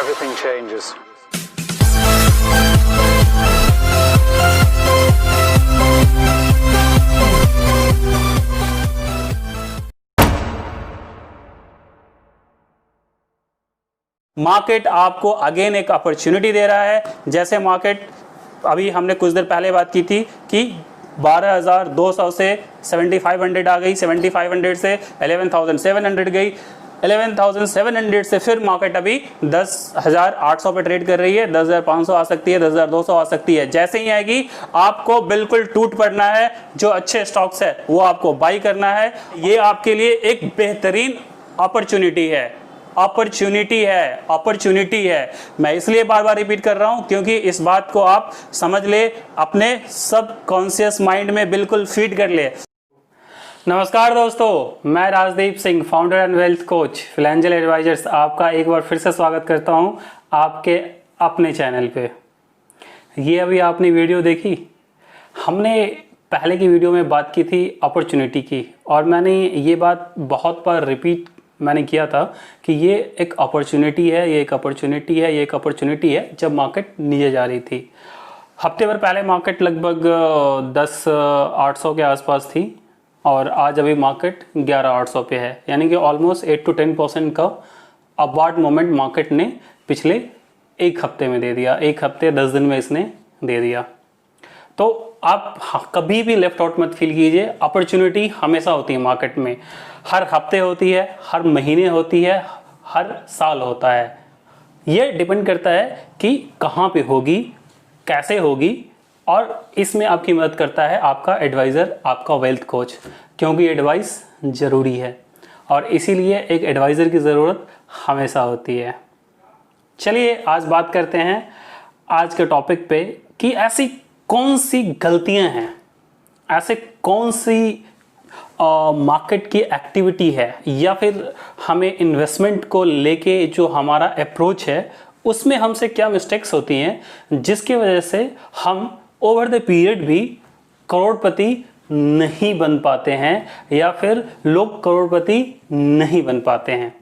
everything changes. Market आपको again एक opportunity दे रहा है। जैसे मार्केट अभी हमने कुछ देर पहले बात की थी कि 12,200 से 7,500 आ गई, 7,500 से 11,700 गई, 11,700 से फिर मार्केट अभी 10,800 पे ट्रेड कर रही है। 10,500 आ सकती है, 10,200 आ सकती है। जैसे ही आएगी आपको बिल्कुल टूट पड़ना है, जो अच्छे स्टॉक्स है वो आपको बाई करना है। ये आपके लिए एक बेहतरीन अपॉर्चुनिटी है, अपॉर्चुनिटी है। मैं इसलिए बार बार रिपीट कर रहा हूं क्योंकि इस बात को आप समझ ले, अपने सब कॉन्शियस माइंड में बिल्कुल फीड कर ले। नमस्कार दोस्तों, मैं Rajdeep Singh, founder and wealth coach financial advisors, आपका एक बार फिर से स्वागत करता हूं आपके अपने चैनल पे। ये अभी आपने वीडियो देखी, हमने पहले की वीडियो में बात की थी अपॉर्चुनिटी की, और मैंने ये बात बहुत बार रिपीट मैंने किया था कि ये एक अपॉर्चुनिटी है, ये एक अपॉर्चुनिटी है, ये एक अपॉर्चुनिटी है। जब मार्केट नीचे जा रही थी, हफ्ते भर पहले मार्केट लगभग 10,800 के आसपास थी और आज अभी मार्केट 11,800 पे है, यानी कि ऑलमोस्ट 8 to 10% का अपवार्ड मोमेंट मार्केट ने पिछले एक हफ्ते में दे दिया। एक हफ्ते 10 दिन में इसने दे दिया। तो आप कभी भी लेफ्ट आउट मत फील कीजिए। अपॉर्चुनिटी हमेशा होती है मार्केट में, हर हफ्ते होती है, हर महीने होती है, हर साल होता है। ये डिपेंड करता है कि कहाँ पे होगी, कैसे होगी, और इसमें आपकी मदद करता है आपका एडवाइज़र, आपका वेल्थ कोच, क्योंकि एडवाइस ज़रूरी है और इसीलिए एक एडवाइज़र की ज़रूरत हमेशा होती है। चलिए आज बात करते हैं आज के टॉपिक पे कि ऐसी कौन सी गलतियां हैं, ऐसे कौन सी मार्केट की एक्टिविटी है, या फिर हमें इन्वेस्टमेंट को लेके जो हमारा अप्रोच है उसमें हमसे क्या मिस्टेक्स होती हैं जिसकी वजह से हम ओवर द पीरियड भी करोड़पति नहीं बन पाते हैं, या फिर लोग करोड़पति नहीं बन पाते हैं।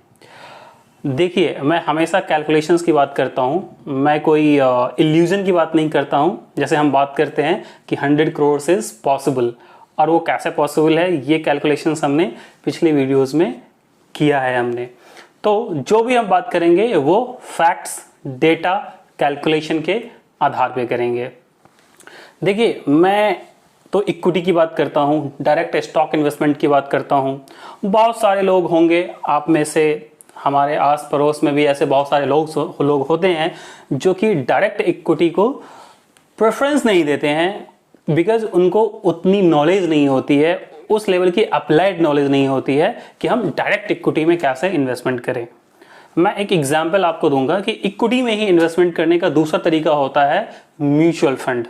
देखिए, मैं हमेशा कैलकुलेशंस की बात करता हूँ, मैं कोई इल्यूजन की बात नहीं करता हूँ। जैसे हम बात करते हैं कि 100 करोड़ इज पॉसिबल, और वो कैसे पॉसिबल है ये कैलकुलेशंस हमने पिछले वीडियोस में किया है हमने। तो जो भी हम बात करेंगे वो फैक्ट्स, डेटा, कैलकुलेशन के आधार पे करेंगे। देखिए, मैं तो इक्विटी की बात करता हूँ, डायरेक्ट स्टॉक इन्वेस्टमेंट की बात करता हूँ। बहुत सारे लोग होंगे आप में से, हमारे आस पड़ोस में भी ऐसे बहुत सारे लोग होते हैं जो कि डायरेक्ट इक्विटी को प्रेफरेंस नहीं देते हैं, बिकॉज उनको उतनी नॉलेज नहीं होती है, उस लेवल की अप्लाइड नॉलेज नहीं होती है कि हम डायरेक्ट इक्विटी में कैसे इन्वेस्टमेंट करें। मैं एक एग्जांपल आपको दूंगा कि इक्विटी में ही इन्वेस्टमेंट करने का दूसरा तरीका होता है mutual fund.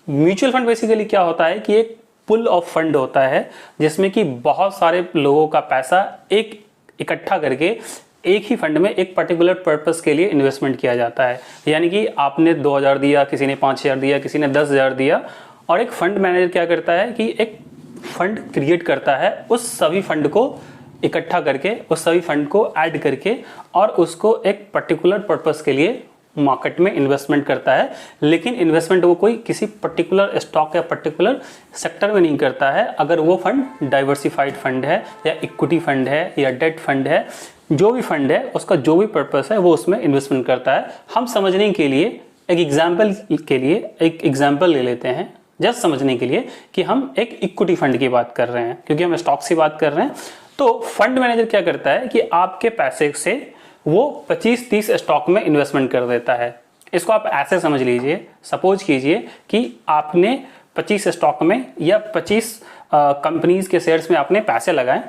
Mutual fund basically क्या होता है कि एक पुल ऑफ फंड होता है जिसमें कि बहुत सारे लोगों का पैसा एक इकट्ठा करके एक ही फंड में एक पर्टिकुलर पर्पस के लिए इन्वेस्टमेंट किया जाता है। यानी कि आपने 2,000 दिया, किसी ने 5,000 दिया, किसी ने 10,000 दिया, और एक फंड मैनेजर क्या करता है कि एक फंड क्रिएट करता है, उस सभी फंड को इकट्ठा करके, उस सभी फंड को ऐड करके, और उसको एक पर्टिकुलर पर्पस के लिए मार्केट में इन्वेस्टमेंट करता है। लेकिन इन्वेस्टमेंट वो कोई किसी पर्टिकुलर स्टॉक या पर्टिकुलर सेक्टर में नहीं करता है। अगर वो फंड डाइवर्सिफाइड फंड है, या इक्विटी फंड है, या डेट फंड है, जो भी फंड है उसका जो भी पर्पस है वो उसमें इन्वेस्टमेंट करता है। हम समझने के लिए एक एग्जाम्पल ले लेते हैं, जस्ट समझने के लिए कि हम एक इक्विटी फंड की बात कर रहे हैं, क्योंकि हम स्टॉक्स की बात कर रहे हैं। तो फंड मैनेजर क्या करता है कि आपके पैसे से वो 25-30 स्टॉक में इन्वेस्टमेंट कर देता है। इसको आप ऐसे समझ लीजिए, सपोज कीजिए कि आपने 25 स्टॉक में या 25 कंपनीज के शेयर्स में आपने पैसे लगाए।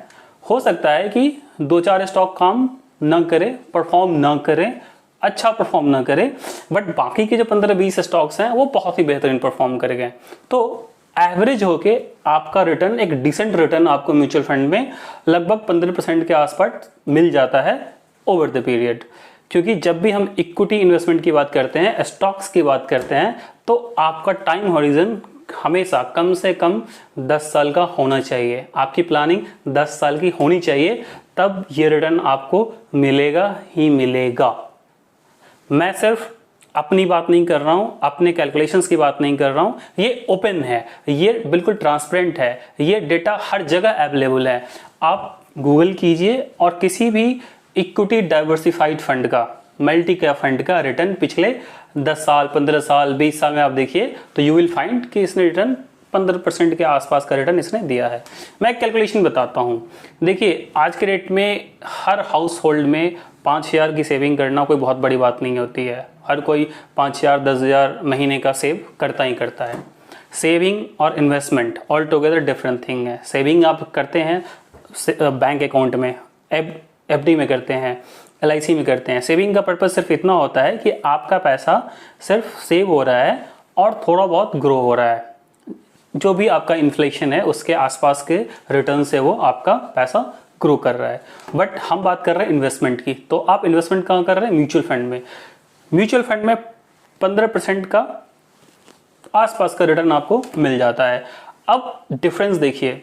हो सकता है कि 2-4 स्टॉक काम न करे, परफॉर्म न करें, अच्छा परफॉर्म ना करे, बट बाकी के जो 15-20 स्टॉक्स हैं वो बहुत ही बेहतरीन परफॉर्म कर गए। तो एवरेज होके आपका रिटर्न, एक डिसेंट रिटर्न आपको म्यूचुअल फंड में लगभग 15% के आसपास मिल जाता है ओवर द पीरियड। क्योंकि जब भी हम इक्विटी इन्वेस्टमेंट की बात करते हैं, स्टॉक्स की बात करते हैं, तो आपका टाइम हॉरिजन हमेशा कम से कम 10 साल का होना चाहिए। आपकी प्लानिंग 10 साल की होनी चाहिए, तब ये रिटर्न आपको मिलेगा ही मिलेगा। मैं सिर्फ अपनी बात नहीं कर रहा हूँ, अपने कैलकुलेशंस की बात नहीं कर रहा हूँ, ये ओपन है, ये बिल्कुल ट्रांसपेरेंट है, ये डेटा हर जगह अवेलेबल है। आप गूगल कीजिए और किसी भी इक्विटी डाइवर्सिफाइड फंड का, मल्टी कैप फंड का रिटर्न पिछले 10 साल, 15 साल, 20 साल में आप देखिए तो यू विल फाइंड कि इसने रिटर्न 15% के आसपास का रिटर्न इसने दिया है। मैं एक कैलकुलेशन बताता हूँ। देखिए आज के डेट में हर हाउस होल्ड में 5,000 की सेविंग करना कोई बहुत बड़ी बात नहीं होती है। हर कोई 5,000 10,000 महीने का सेव करता ही करता है। सेविंग और investment all together different thing है। सेविंग आप करते हैं बैंक अकाउंट में, FD में करते हैं, LIC में करते हैं। सेविंग का पर्पज़ सिर्फ इतना होता है कि आपका पैसा सिर्फ सेव हो रहा है और थोड़ा बहुत ग्रो हो रहा है। जो भी आपका इन्फ्लेशन है उसके आसपास के रिटर्न से वो आपका पैसा ग्रो कर रहा है। बट हम बात कर रहे हैं इन्वेस्टमेंट की, तो आप इन्वेस्टमेंट कहाँ कर रहे हैं? म्यूचुअल फंड में। म्यूचुअल फंड में 15% का आसपास का रिटर्न आपको मिल जाता है। अब डिफरेंस देखिए,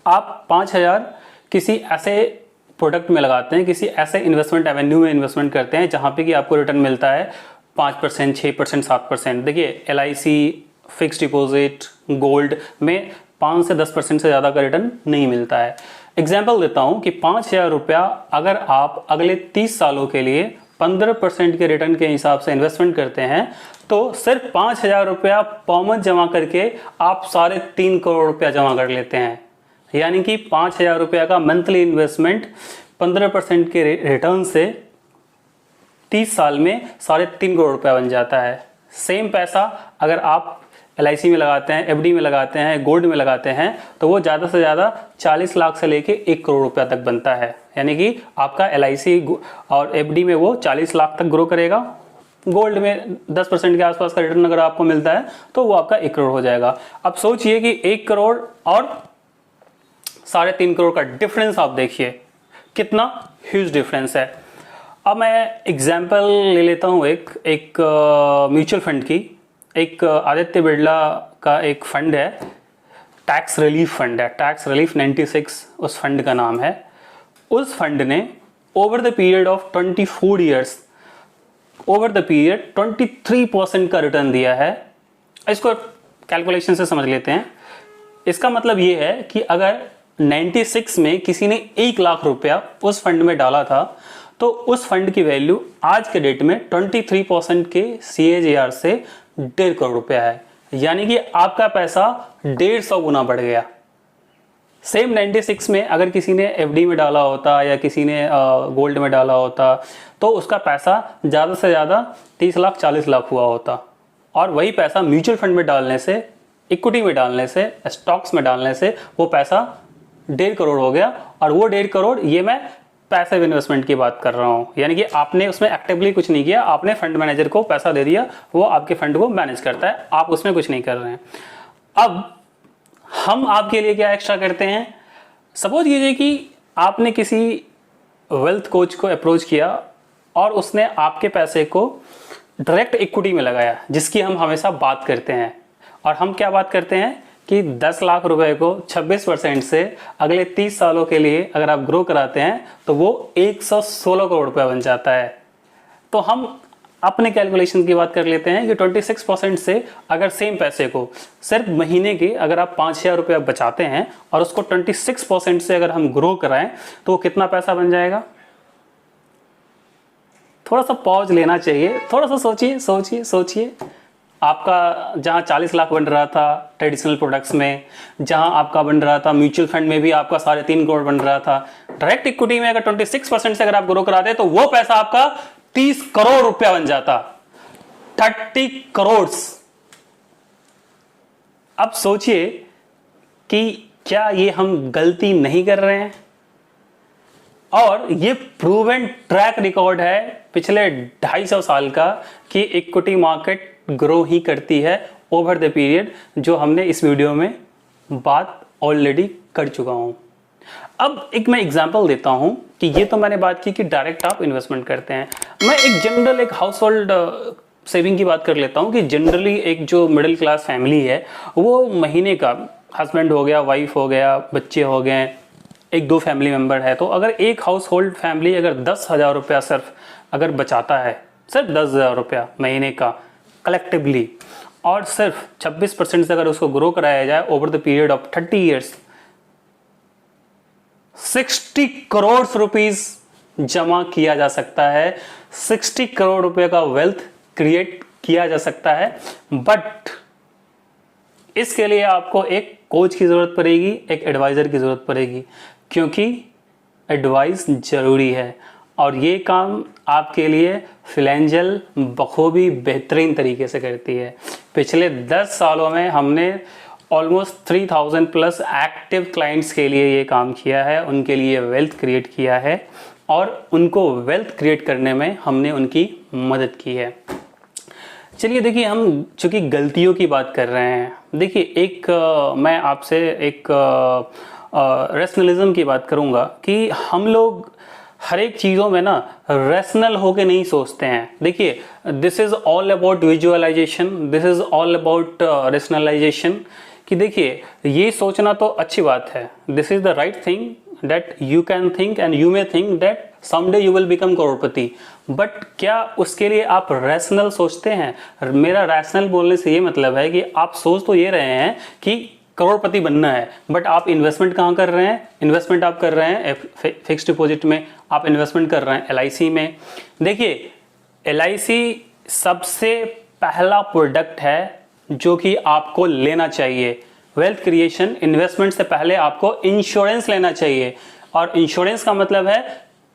आप 5,000 किसी ऐसे प्रोडक्ट में लगाते हैं, किसी ऐसे इन्वेस्टमेंट एवेन्यू में इन्वेस्टमेंट करते हैं जहां पे कि आपको रिटर्न मिलता है 5%, 6%, 7%। देखिए LIC, फिक्स डिपॉजिट, गोल्ड में 5 से 10% से ज़्यादा का रिटर्न नहीं मिलता है। एग्जाम्पल देता हूं कि 5,000 रुपया अगर आप अगले 30 सालों के लिए 15% के रिटर्न के हिसाब से इन्वेस्टमेंट करते हैं तो सिर्फ 5,000 रुपया पर मंथ जमा करके आप 3.5 करोड़ रुपया जमा कर लेते हैं। यानी कि 5,000 रुपया का मंथली इन्वेस्टमेंट 15% के रिटर्न से 30 साल में 3.5 करोड़ रुपया बन जाता है। सेम पैसा अगर आप LIC में लगाते हैं, FD में लगाते हैं, गोल्ड में लगाते हैं तो वो ज़्यादा से ज़्यादा 40 लाख से लेके 1 करोड़ रुपया तक बनता है। यानी कि आपका LIC और FD में वो 40 लाख तक ग्रो करेगा, गोल्ड में 10% के आसपास का रिटर्न अगर आपको मिलता है तो वो आपका 1 करोड़ हो जाएगा। अब सोचिए कि 1 करोड़ और 3.5 करोड़ का डिफरेंस आप देखिए कितना ह्यूज डिफरेंस है। अब मैं एग्जाम्पल ले लेता हूँ एक म्यूचुअल फंड की। एक आदित्य बिरला का एक फंड है, टैक्स रिलीफ फंड है, टैक्स रिलीफ 96 उस फंड का नाम है। उस फंड ने over the period of 24 years, over the period 23% का रिटर्न दिया है। इसको कैलकुलेशन से समझ लेते हैं। इसका मतलब ये है कि अगर 96 में किसी ने 1 लाख रुपया उस फंड में डाला था तो उस फंड की वैल्यू आज के डेट में 23% के CAGR से 1.5 करोड़ रुपया है। यानी कि आपका पैसा 150 गुना बढ़ गया। सेम 96 में अगर किसी ने FD में डाला होता या किसी ने गोल्ड में डाला होता तो उसका पैसा ज़्यादा से ज़्यादा 30 लाख 40 लाख हुआ होता। और वही पैसा म्यूचुअल फंड में डालने से, इक्विटी में डालने से, स्टॉक्स में डालने से वो पैसा 1.5 करोड़ हो गया। और वो 1.5 करोड़, ये मैं पैसिव इन्वेस्टमेंट की बात कर रहा हूँ। यानी कि आपने उसमें एक्टिवली कुछ नहीं किया, आपने फंड मैनेजर को पैसा दे दिया, वो आपके फंड को मैनेज करता है, आप उसमें कुछ नहीं कर रहे हैं। अब हम आपके लिए क्या एक्स्ट्रा करते हैं? सपोज कीजिए कि आपने किसी वेल्थ कोच को अप्रोच किया और उसने आपके पैसे को डायरेक्ट इक्विटी में लगाया, जिसकी हम हमेशा बात करते हैं। और हम क्या बात करते हैं कि 10 लाख रुपए को 26% से अगले 30 सालों के लिए अगर आप ग्रो कराते हैं तो वो 116 करोड़ रुपया बन जाता है। तो हम अपने कैलकुलेशन की बात कर लेते हैं कि 26% से अगर सेम पैसे को सिर्फ महीने के अगर आप 5,000 रुपया बचाते हैं और उसको 26% से अगर हम ग्रो कराएं तो वो कितना पैसा बन जाएगा? थोड़ा सा पॉज लेना चाहिए, थोड़ा सा सोचिए। आपका जहां 40 लाख बन रहा था ट्रेडिशनल प्रोडक्ट्स में, जहां आपका बन रहा था म्यूचुअल फंड में भी आपका 3.5 करोड़ बन रहा था, डायरेक्ट इक्विटी में अगर 26% से अगर आप ग्रो कराते तो वो पैसा आपका 30 करोड़ रुपया बन जाता। 30 करोड़। अब सोचिए कि क्या ये हम गलती नहीं कर रहे हैं? और ये प्रूवन ट्रैक रिकॉर्ड है पिछले 250 साल का कि इक्विटी मार्केट ग्रो ही करती है ओवर द पीरियड, जो हमने इस वीडियो में बात ऑलरेडी कर चुका हूं। अब एक मैं एग्जांपल देता हूं कि ये तो मैंने बात की कि डायरेक्ट आप इन्वेस्टमेंट करते हैं। मैं एक जनरल एक हाउस होल्ड सेविंग की बात कर लेता हूं कि जनरली एक जो मिडिल क्लास फैमिली है वो महीने का, हस्बैंड हो गया, वाइफ हो गया, बच्चे हो गए, 1-2 फैमिली मेंबर है, तो अगर एक हाउस होल्ड फैमिली अगर 10,000 रुपया सिर्फ अगर बचाता है सिर्फ 10,000 रुपया महीने का कलेक्टिवली, और सिर्फ 26% से अगर उसको ग्रो कराया जाए over the period of 30 years, 60 crore rupees जमा किया जा सकता है, 60 करोड़ रुपए का वेल्थ क्रिएट किया जा सकता है। बट इसके लिए आपको एक कोच की जरूरत पड़ेगी, एक एडवाइजर की जरूरत पड़ेगी, क्योंकि एडवाइस जरूरी है और ये काम आपके लिए फिलेंजल बखूबी बेहतरीन तरीके से करती है। पिछले 10 सालों में हमने ऑलमोस्ट 3000 प्लस एक्टिव क्लाइंट्स के लिए ये काम किया है, उनके लिए वेल्थ क्रिएट किया है और उनको वेल्थ क्रिएट करने में हमने उनकी मदद की है। चलिए देखिए, हम चूंकि गलतियों की बात कर रहे हैं, देखिए मैं आपसे एक रैशनलिज्म की बात करूंगा कि हम लोग हर एक चीज़ों में ना रैशनल होके नहीं सोचते हैं। देखिए, this is all about visualisation, this is all about rationalisation, कि देखिए ये सोचना तो अच्छी बात है, this is the right thing that you can think and you may think that someday you will become करोड़पति, बट क्या उसके लिए आप रैशनल सोचते हैं? मेरा रैशनल बोलने से ये मतलब है कि आप सोच तो ये रहे हैं कि करोड़पति बनना है, बट आप इन्वेस्टमेंट कहाँ कर रहे हैं? इन्वेस्टमेंट आप कर रहे हैं फिक्स डिपॉजिट में, आप इन्वेस्टमेंट कर रहे हैं LIC में। देखिए, LIC सबसे पहला प्रोडक्ट है जो कि आपको लेना चाहिए। वेल्थ क्रिएशन इन्वेस्टमेंट से पहले आपको इंश्योरेंस लेना चाहिए, और इंश्योरेंस का मतलब है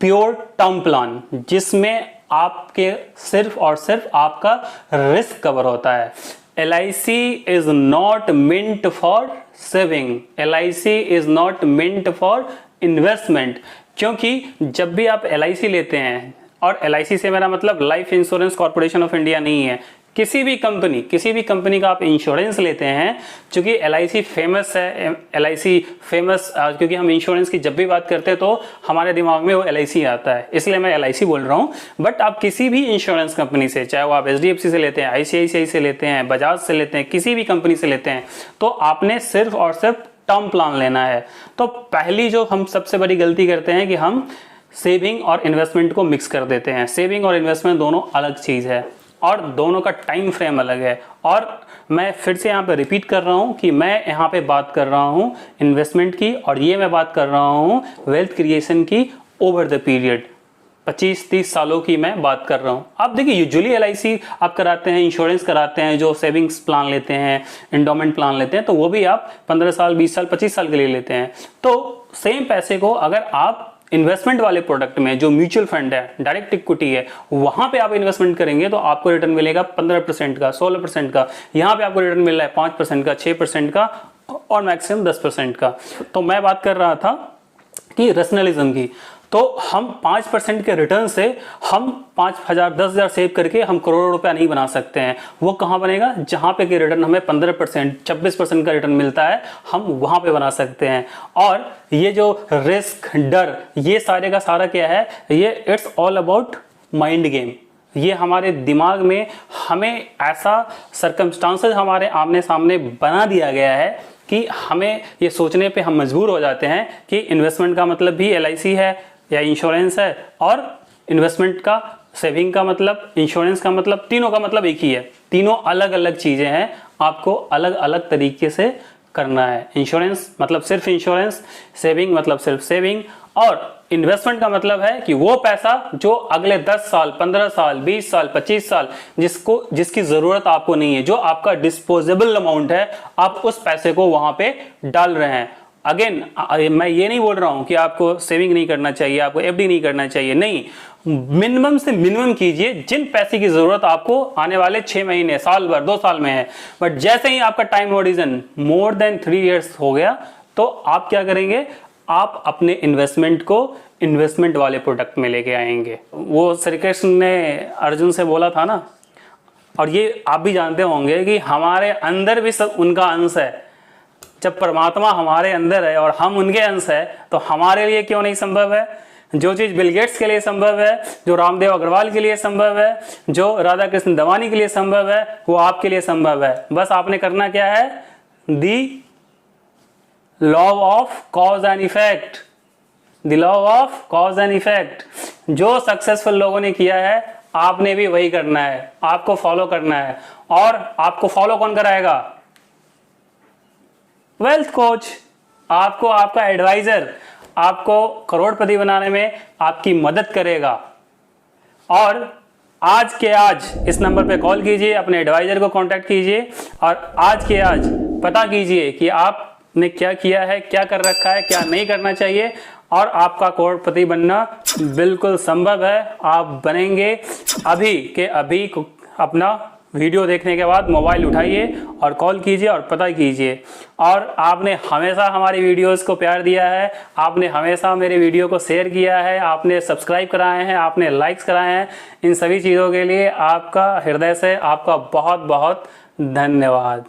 प्योर टर्म प्लान, जिसमें आपके सिर्फ और सिर्फ आपका रिस्क कवर होता है। LIC is not mint for saving, LIC is not mint for investment, क्योंकि जब भी आप LIC लेते हैं, और LIC से मेरा मतलब life insurance corporation of India नहीं है, किसी भी कंपनी का आप इंश्योरेंस लेते हैं, क्योंकि LIC फेमस है, LIC फेमस क्योंकि हम इंश्योरेंस की जब भी बात करते हैं तो हमारे दिमाग में वो LIC आता है, इसलिए मैं LIC बोल रहा हूँ। बट आप किसी भी इंश्योरेंस कंपनी से, चाहे वो आप HDFC से लेते हैं, ICICI से लेते हैं, बजाज से लेते हैं, किसी भी कंपनी से लेते हैं, तो आपने सिर्फ और सिर्फ टर्म प्लान लेना है। तो पहली जो हम सबसे बड़ी गलती करते हैं कि हम सेविंग और इन्वेस्टमेंट को मिक्स कर देते हैं। सेविंग और इन्वेस्टमेंट दोनों अलग चीज़ है और दोनों का टाइम फ्रेम अलग है। और मैं फिर से यहाँ पे रिपीट कर रहा हूँ कि मैं यहाँ पे बात कर रहा हूँ इन्वेस्टमेंट की, और ये मैं बात कर रहा हूँ वेल्थ क्रिएशन की ओवर द पीरियड, 25-30 सालों की मैं बात कर रहा हूँ। आप देखिए, यूजुअली LIC आप कराते हैं, इंश्योरेंस कराते हैं, जो सेविंग्स प्लान लेते हैं, एंडोमेंट प्लान लेते हैं, तो वो भी आप 15 साल, 20 साल, 25 साल के लिए लेते हैं। तो सेम पैसे को अगर आप इन्वेस्टमेंट वाले प्रोडक्ट में, जो म्यूचुअल फंड है, डायरेक्ट इक्विटी है, वहां पे आप इन्वेस्टमेंट करेंगे तो आपको रिटर्न मिलेगा 15% का, 16% का। यहाँ पे आपको रिटर्न मिल रहा है 5% का, 6% का और मैक्सिमम 10% का। तो मैं बात कर रहा था कि रैशनलिज्म की, तो हम 5% के रिटर्न से हम 5,000 10,000 सेव करके हम करोड़ों रुपया नहीं बना सकते हैं। वो कहाँ बनेगा? जहाँ पे कि रिटर्न हमें 15%, 26% का रिटर्न मिलता है, हम वहाँ पे बना सकते हैं। और ये जो रिस्क, डर, ये सारे का सारा क्या है? ये it's all about mind game. ये हमारे दिमाग में हमें ऐसा सर्कमस्टांसेस हमारे आमने सामने बना दिया गया है कि हमें ये सोचने पे हम मजबूर हो जाते हैं कि इन्वेस्टमेंट का मतलब भी LIC है या इंश्योरेंस है, और इन्वेस्टमेंट का, सेविंग का मतलब, इंश्योरेंस का मतलब, तीनों का मतलब एक ही है। तीनों अलग अलग चीजें हैं, आपको अलग अलग तरीके से करना है। इंश्योरेंस मतलब सिर्फ इंश्योरेंस, सेविंग मतलब सिर्फ सेविंग, और इन्वेस्टमेंट का मतलब है कि वो पैसा जो अगले 10 साल, 15 साल, 20 साल, 25 साल जिसकी जरूरत आपको नहीं है, जो आपका डिस्पोजेबल अमाउंट है, आप उस पैसे को वहां पे डाल रहे हैं। अगेन, मैं ये नहीं बोल रहा हूं कि आपको सेविंग नहीं करना चाहिए, आपको FD नहीं करना चाहिए, नहीं, मिनिमम से मिनिमम कीजिए जिन पैसे की जरूरत आपको आने वाले 6 महीने, साल भर, 2 साल में है। बट जैसे ही आपका time horizon more than 3 years हो गया, तो आप क्या करेंगे? आप अपने इन्वेस्टमेंट को इन्वेस्टमेंट वाले प्रोडक्ट में लेके आएंगे। वो श्री कृष्ण ने अर्जुन से बोला था ना, और ये आप भी जानते होंगे कि हमारे अंदर भी सब उनका अंश है। जब परमात्मा हमारे अंदर है और हम उनके अंश है, तो हमारे लिए क्यों नहीं संभव है? जो चीज बिल गेट्स के लिए संभव है, जो रामदेव अग्रवाल के लिए संभव है, जो राधा कृष्ण दवानी के लिए संभव है, वो आपके लिए संभव है। बस आपने करना क्या है? The law of cause and effect, the law of cause and effect. जो सक्सेसफुल लोगों ने किया है, आपने भी वही करना है, आपको फॉलो करना है। और आपको फॉलो कौन कराएगा? Wealth coach. आपको आपका एडवाइजर आपको करोड़पति बनाने में आपकी मदद करेगा। और आज के आज इस नंबर पे कॉल कीजिए, अपने एडवाइजर को कांटेक्ट कीजिए और आज के आज पता कीजिए कि आपने क्या किया है, क्या कर रखा है, क्या नहीं करना चाहिए, और आपका करोड़पति बनना बिल्कुल संभव है। आप बनेंगे। अभी के अभी अपना वीडियो देखने के बाद मोबाइल उठाइए और कॉल कीजिए और पता कीजिए। और आपने हमेशा हमारी वीडियोस को प्यार दिया है, आपने हमेशा मेरे वीडियो को शेयर किया है, आपने सब्सक्राइब कराए हैं, आपने लाइक्स कराए हैं। इन सभी चीज़ों के लिए आपका हृदय से आपका बहुत बहुत धन्यवाद।